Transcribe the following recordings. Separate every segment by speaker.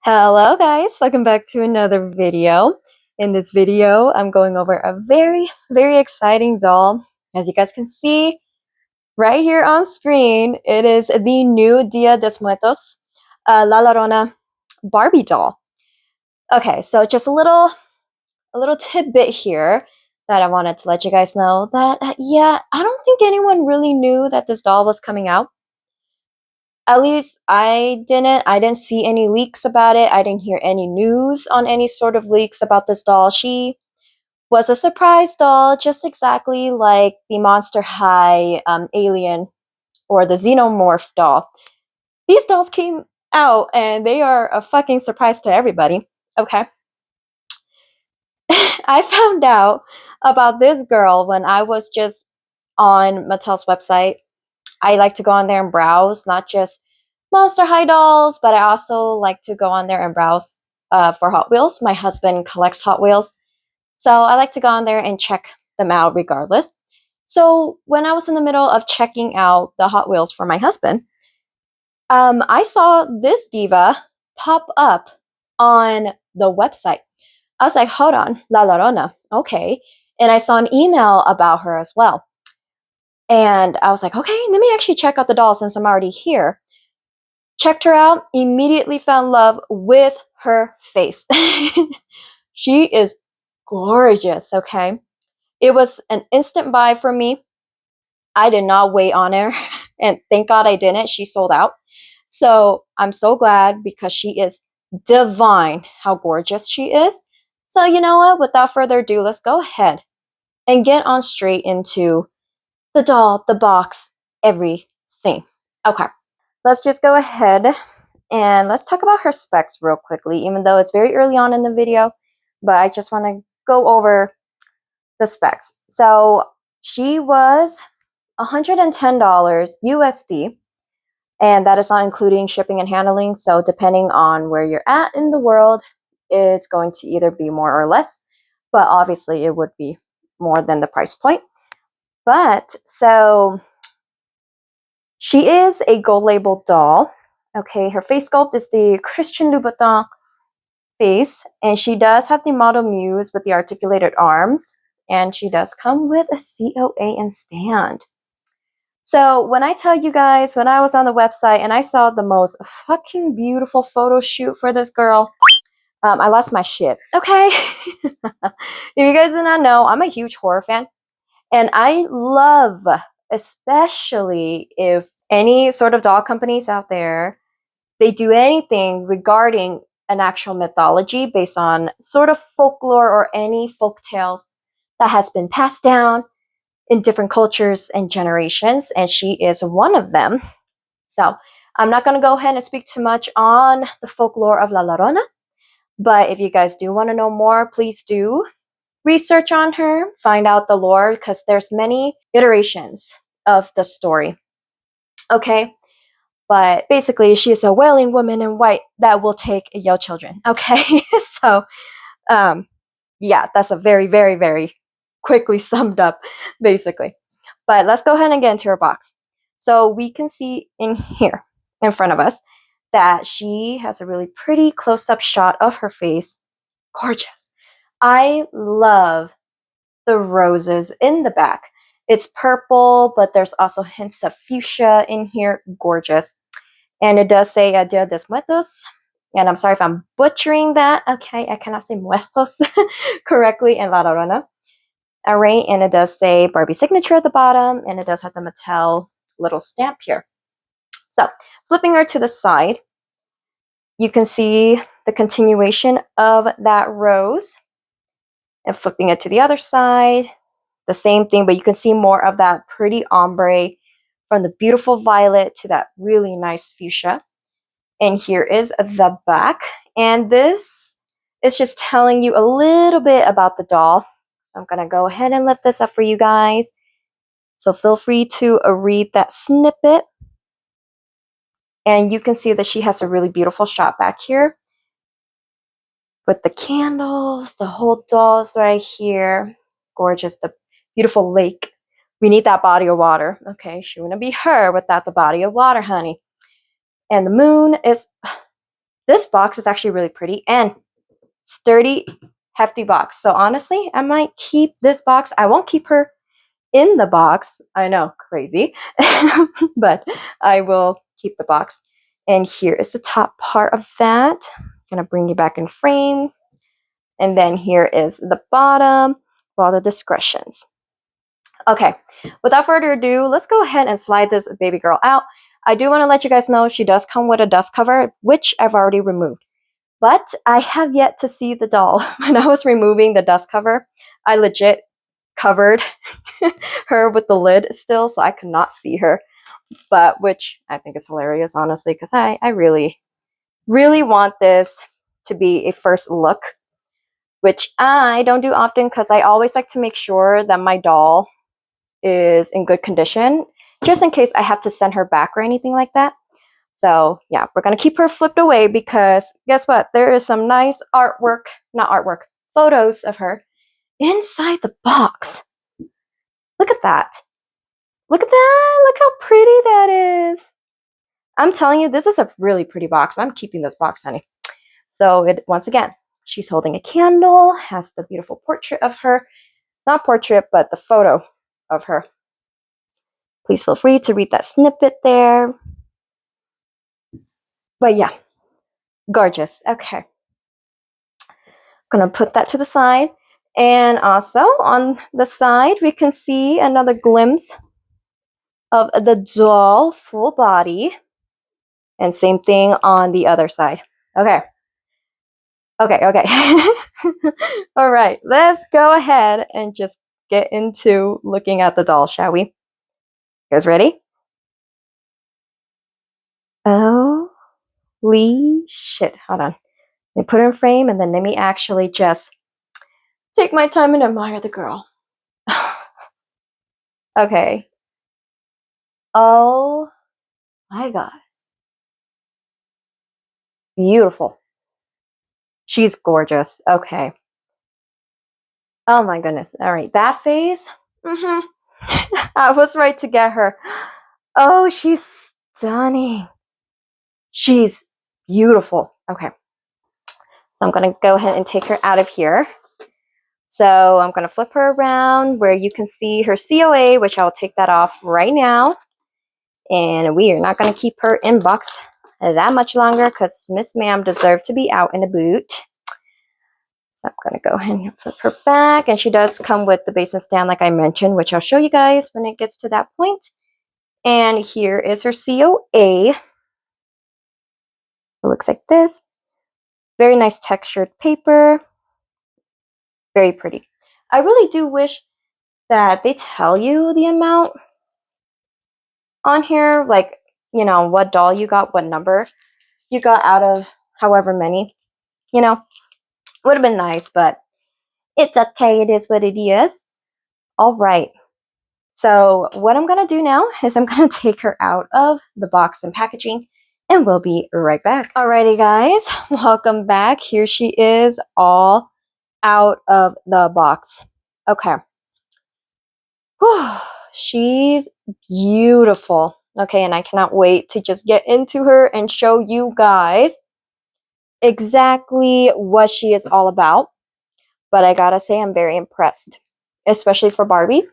Speaker 1: Hello guys, welcome back to another video. In this video, I'm going over a very exciting doll. As you guys can see right here on screen, it is the new Dia de Muertos La Llorona Barbie doll. Okay, so just a little tidbit here that I wanted to let you guys know that yeah, I don't think anyone really knew that this doll was coming out. At least I didn't see any leaks about it. I didn't hear any news on any sort of leaks about this doll. She was a surprise doll, just exactly like the Monster High alien or the Xenomorph doll. These dolls came out and they are a fucking surprise to everybody. Okay. I found out about this girl when I was just on Mattel's website. I like to go on there and browse, not just Monster High dolls, but I also like to go on there and browse for Hot Wheels. My husband collects Hot Wheels, so I like to go on there and check them out regardless. So when I was in the middle of checking out the Hot Wheels for my husband, I saw this diva pop up on the website. I was like, hold on, La Llorona, okay. And I saw an email about her as well. And I was like, okay, let me actually check out the doll since I'm already here. Checked her out, immediately fell in love with her face. She is gorgeous, okay? It was an instant buy for me. I did not wait on her, and thank God I didn't. She sold out. So I'm so glad because she is divine how gorgeous she is. So you know what? Without further ado, let's go ahead and get on straight into the doll, the box, everything. Okay, let's just go ahead and let's talk about her specs real quickly, even though it's very early on in the video, but I just want to go over the specs. So she was $110 USD, and that is not including shipping and handling. So depending on where you're at in the world, it's going to either be more or less, but obviously it would be more than the price point. But so she is a gold label doll. Okay, her face sculpt is the Christian Louboutin face, and she does have the model muse with the articulated arms, and she does come with a COA and stand. So when I tell you guys, when I was on the website and I saw the most fucking beautiful photo shoot for this girl, I lost my shit. Okay, if you guys do not know, I'm a huge horror fan, and I love, especially if any sort of doll companies out there, they do anything regarding an actual mythology based on sort of folklore or any folk tales that has been passed down in different cultures and generations, and she is one of them. So I'm not going to go ahead and speak too much on the folklore of La Llorona, but if you guys do want to know more, please do research on her, find out the lore, because there's many iterations of the story. Okay, but basically she's a wailing woman in white that will take your children. Okay, so yeah, that's a very quickly summed up, basically. But let's go ahead and get into her box. So we can see in here in front of us that she has a really pretty close-up shot of her face. Gorgeous. I love the roses in the back. It's purple, but there's also hints of fuchsia in here. Gorgeous. And it does say Dia de Muertos. And I'm sorry if I'm butchering that. Okay, I cannot say Muertos correctly in La Llorona. All right, and it does say Barbie signature at the bottom, and it does have the Mattel little stamp here. So flipping her to the side, you can see the continuation of that rose. And flipping it to the other side, the same thing, but you can see more of that pretty ombre from the beautiful violet to that really nice fuchsia. And here is the back. And this is just telling you a little bit about the doll. I'm going to go ahead and lift this up for you guys. So feel free to read that snippet. And you can see that she has a really beautiful shot back here with the candles, the whole doll's right here. Gorgeous, the beautiful lake. We need that body of water. Okay, she wouldn't be her without the body of water, honey. And the moon is... this box is actually really pretty and sturdy, hefty box. So honestly, I might keep this box. I won't keep her in the box. I know, crazy. But I will keep the box. And here is the top part of that. I'm gonna bring you back in frame. And then here is the bottom for all the discretions. Okay, without further ado, let's go ahead and slide this baby girl out. I do want to let you guys know she does come with a dust cover, which I've already removed. But I have yet to see the doll. When I was removing the dust cover, I legit covered her with the lid still, so I could not see her. But which I think is hilarious, honestly, because I really, really want this to be a first look, which I don't do often because I always like to make sure that my doll is in good condition, just in case I have to send her back or anything like that. So yeah, we're gonna keep her flipped away because guess what? There is some nice artwork, not artwork, photos of her inside the box. Look at that. Look at that. Look how pretty that is. I'm telling you, this is a really pretty box. I'm keeping this box, honey. So once again, she's holding a candle, has the beautiful portrait of her. Not portrait, but the photo of her. Please feel free to read that snippet there. But yeah, gorgeous. Okay. Gonna put that to the side. And also on the side, we can see another glimpse of the doll full body. And same thing on the other side. Okay. Okay. All right, let's go ahead and just get into looking at the doll, shall we? You guys ready? Holy shit. Hold on. Let me put her in frame and then let me actually just take my time and admire the girl. Okay. Oh my god. Beautiful. She's gorgeous. Okay. Oh my goodness. All right. That face. I was right to get her. Oh, she's stunning. She's beautiful. Okay. So I'm going to go ahead and take her out of here. So I'm going to flip her around where you can see her COA, which I'll take that off right now. And we are not going to keep her in box that much longer because Miss Ma'am deserved to be out in the boot. So I'm going to go ahead and flip her back. And she does come with the basin stand like I mentioned, which I'll show you guys when it gets to that point. And here is her COA. It looks like this. Very nice textured paper. Very pretty. I really do wish that they tell you the amount on here, like, you know, what doll you got, what number you got out of however many, you know, would have been nice, but it's okay. It is what it is. All right. So what I'm going to do now is I'm going to take her out of the box and packaging and we'll be right back. Alrighty guys, welcome back. Here she is all out of the box. Okay. Whew. She's beautiful. Okay, and I cannot wait to just get into her and show you guys exactly what she is all about. But I gotta say, I'm very impressed, especially for Barbie.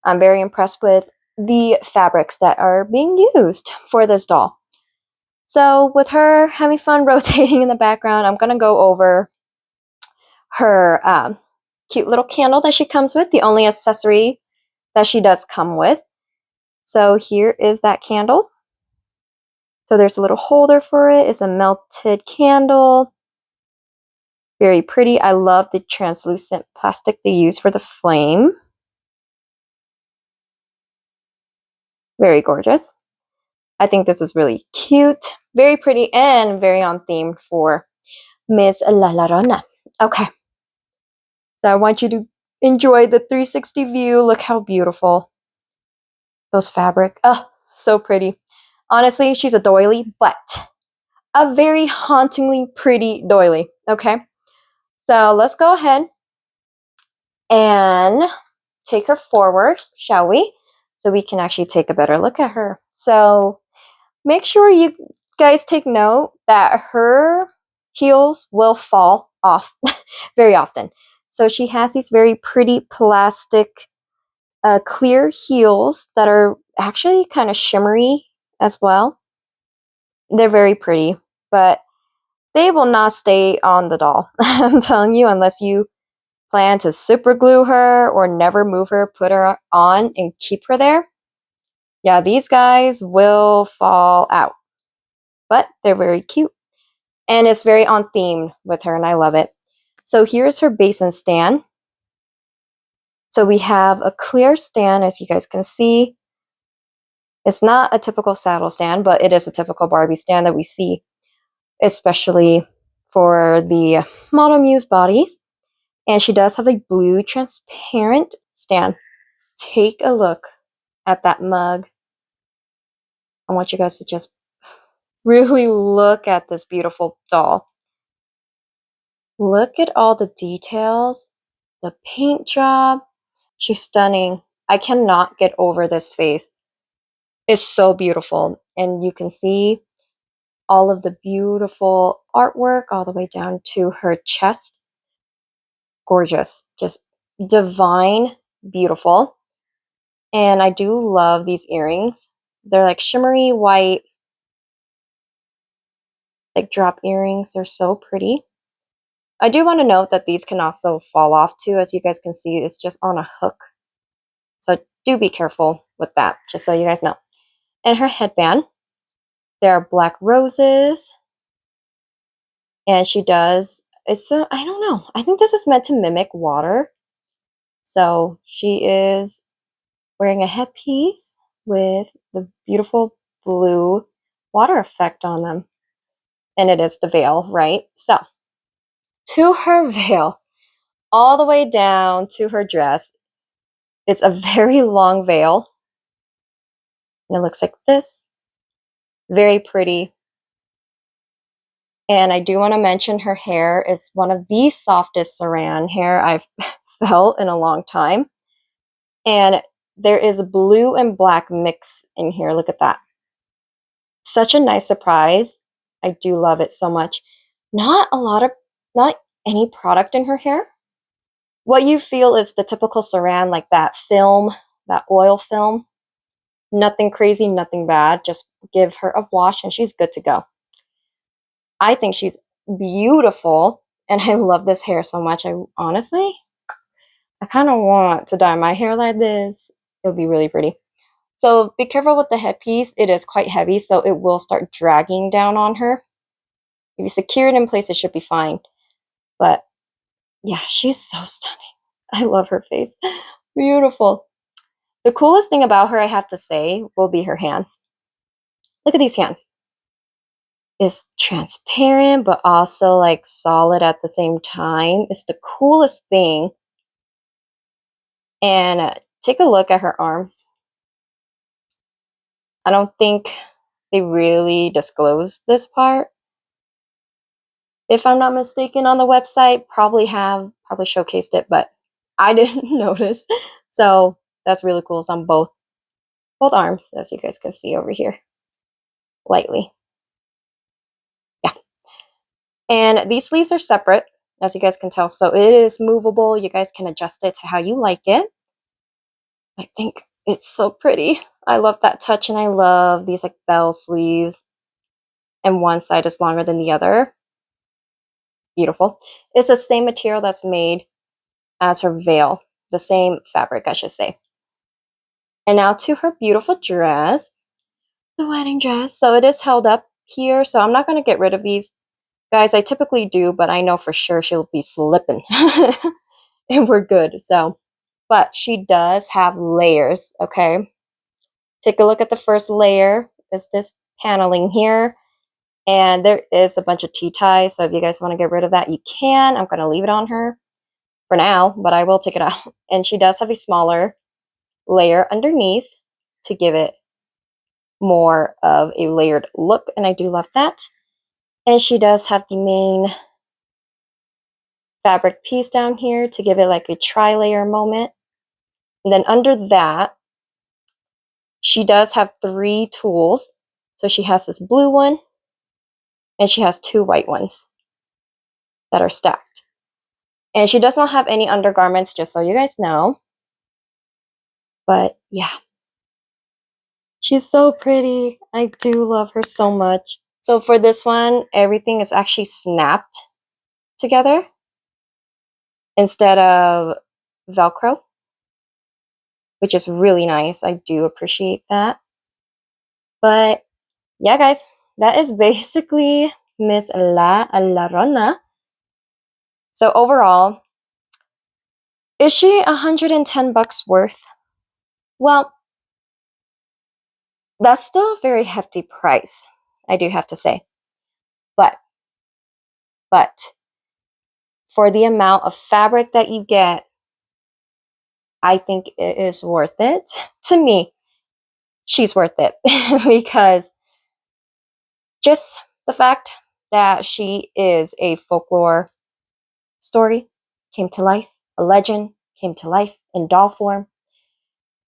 Speaker 1: I'm very impressed with the fabrics that are being used for this doll. So with her having fun rotating in the background, I'm gonna go over her cute little candle that she comes with, the only accessory that she does come with. So here is that candle. So there's a little holder for it. It's a melted candle. Very pretty. I love the translucent plastic they use for the flame. Very gorgeous. I think this is really cute. Very pretty and very on theme for Miss La Llorona. Okay. So I want you to enjoy the 360 view. Look how beautiful. Those fabric. Oh, so pretty. Honestly, she's a doily, but a very hauntingly pretty doily. Okay. So let's go ahead and take her forward, shall we? So we can actually take a better look at her. So make sure you guys take note that her heels will fall off very often. So she has these very pretty plastic clear heels that are actually kind of shimmery as well. They're very pretty, but they will not stay on the doll. I'm telling you, unless you plan to super glue her or never move her, put her on and keep her there. Yeah, these guys will fall out, but they're very cute. And it's very on theme with her, and I love it. So here's her basin stand. So we have a clear stand, as you guys can see. It's not a typical saddle stand, but it is a typical Barbie stand that we see, especially for the Model Muse bodies. And she does have a blue transparent stand. Take a look at that mug. I want you guys to just really look at this beautiful doll. Look at all the details, the paint job. She's stunning. I cannot get over this face. It's so beautiful. And you can see all of the beautiful artwork all the way down to her chest. Gorgeous. Just divine, beautiful. And I do love these earrings. They're like shimmery white, like drop earrings. They're so pretty. I do want to note that these can also fall off too. As you guys can see, it's just on a hook. So do be careful with that, just so you guys know. And her headband, there are black roses. And she does, I don't know. I think this is meant to mimic water. So she is wearing a headpiece with the beautiful blue water effect on them. And it is the veil, right? So to her veil, all the way down to her dress, it's a very long veil. And it looks like this. Very pretty. And I do want to mention her hair is one of the softest saran hair I've felt in a long time. And there is a blue and black mix in here. Look at that. Such a nice surprise. I do love it so much. Not any product in her hair. What you feel is the typical saran, like that film, that oil film. Nothing crazy, nothing bad. Just give her a wash and she's good to go. I think she's beautiful and I love this hair so much. I kind of want to dye my hair like this. It would be really pretty. So be careful with the headpiece. It is quite heavy, so it will start dragging down on her. If you secure it in place, it should be fine. But yeah, she's so stunning. I love her face. Beautiful. The coolest thing about her, I have to say, will be her hands. Look at these hands. It's transparent, but also like solid at the same time. It's the coolest thing. And take a look at her arms. I don't think they really disclose this part. If I'm not mistaken, on the website, probably showcased it, but I didn't notice. So that's really cool. It's on both arms, as you guys can see over here, lightly. Yeah. And these sleeves are separate, as you guys can tell. So it is movable. You guys can adjust it to how you like it. I think it's so pretty. I love that touch, and I love these like bell sleeves. And one side is longer than the other. Beautiful. It's the same material that's made as her veil. The same fabric, I should say. And now to her beautiful dress. The wedding dress. So it is held up here. So I'm not going to get rid of these. Guys, I typically do, but I know for sure she'll be slipping. And we're good. So, but she does have layers, okay? Take a look at the first layer. It's this paneling here. And there is a bunch of T-ties. So if you guys want to get rid of that, you can. I'm going to leave it on her for now, but I will take it out. And she does have a smaller layer underneath to give it more of a layered look. And I do love that. And she does have the main fabric piece down here to give it like a tri-layer moment. And then under that, she does have 3 tools. So she has this blue one, and she has 2 white ones that are stacked. And she does not have any undergarments, just so you guys know. But yeah, she's so pretty. I do love her so much. So for this one, everything is actually snapped together instead of Velcro, which is really nice. I do appreciate that. But yeah, guys, that is basically Miss La Llorona. So overall, is she 110 bucks worth? Well, that's still a very hefty price, I do have to say. But for the amount of fabric that you get, I think it is worth it. To me, she's worth it because just the fact that she is a folklore story came to life, a legend came to life in doll form.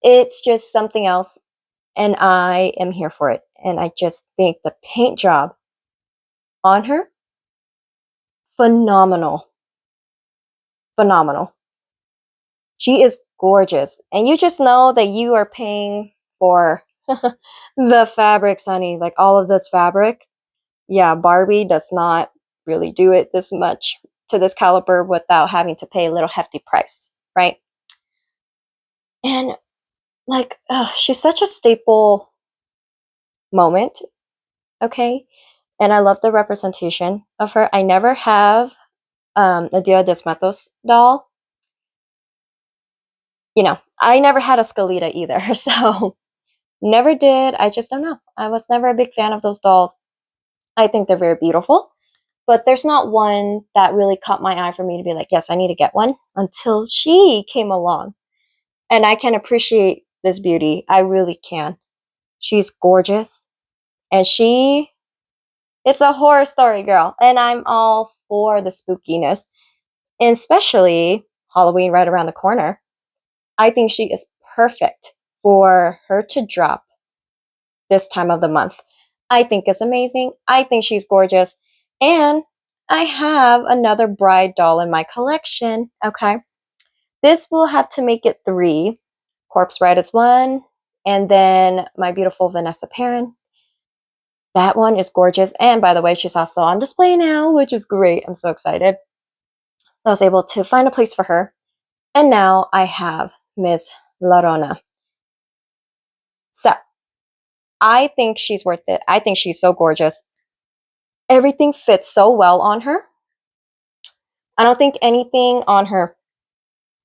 Speaker 1: It's just something else, and I am here for it. And I just think the paint job on her, phenomenal. Phenomenal. She is gorgeous. And you just know that you are paying for the fabrics, honey. Like all of this fabric. Yeah, Barbie does not really do it this much to this caliber without having to pay a little hefty price, right? And like, she's such a staple moment, okay? And I love the representation of her. I never have a Dia de Muertos doll. You know, I never had a Scalita either, so never did. I just don't know. I was never a big fan of those dolls. I think they're very beautiful, but there's not one that really caught my eye for me to be like, yes, I need to get one until she came along. And I can appreciate this beauty. I really can. She's gorgeous. And it's a horror story, girl. And I'm all for the spookiness, and especially Halloween right around the corner. I think she is perfect for her to drop this time of the month. I think it's amazing. I think she's gorgeous. And I have another bride doll in my collection. Okay. This will have to make it 3. Corpse Bride is 1. And then my beautiful Vanessa Perrin. That one is gorgeous. And by the way, she's also on display now, which is great. I'm so excited. I was able to find a place for her. And now I have Miss Llorona. So I think she's worth it. I think she's so gorgeous. Everything fits so well on her. I don't think anything on her,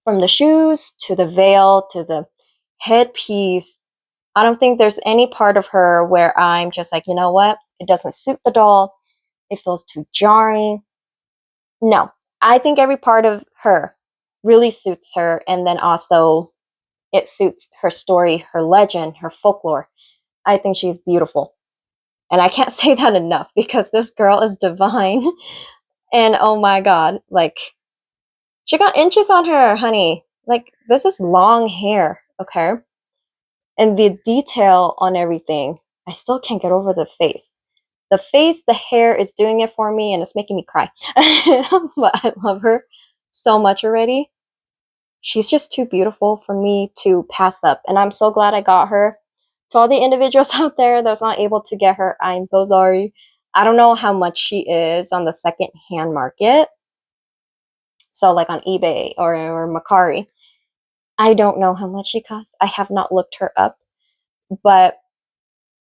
Speaker 1: from the shoes to the veil to the headpiece, I don't think there's any part of her where I'm just like, you know what? It doesn't suit the doll. It feels too jarring. No, I think every part of her really suits her. And then also it suits her story, her legend, her folklore. I think she's beautiful. And I can't say that enough because this girl is divine. And oh my God, like she got inches on her, honey. Like this is long hair, okay? And the detail on everything, I still can't get over the face. The face, the hair is doing it for me and it's making me cry. But I love her so much already. She's just too beautiful for me to pass up. And I'm so glad I got her. To all the individuals out there that's not able to get her, I'm so sorry. I don't know how much she is on the second-hand market. So like on eBay or Mercari. I don't know how much she costs. I have not looked her up. But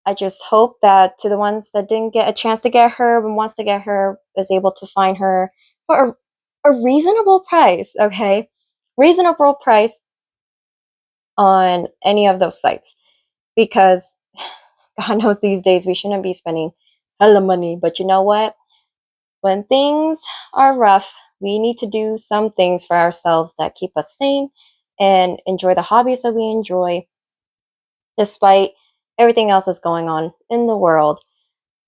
Speaker 1: I just hope that to the ones that didn't get a chance to get her and wants to get her is able to find her for a reasonable price, okay? Reasonable price on any of those sites. Because God knows these days we shouldn't be spending hella money. But you know what? When things are rough, we need to do some things for ourselves that keep us sane and enjoy the hobbies that we enjoy despite everything else that's going on in the world.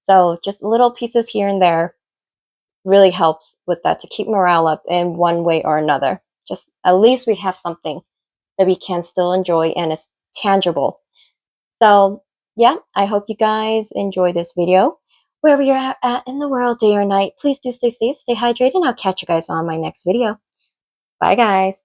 Speaker 1: So just little pieces here and there really helps with that to keep morale up in one way or another. Just at least we have something that we can still enjoy and is tangible. So yeah, I hope you guys enjoy this video. wherever you're at in the world, day or night. Please do stay safe, stay hydrated, and I'll catch you guys on my next video. Bye, guys.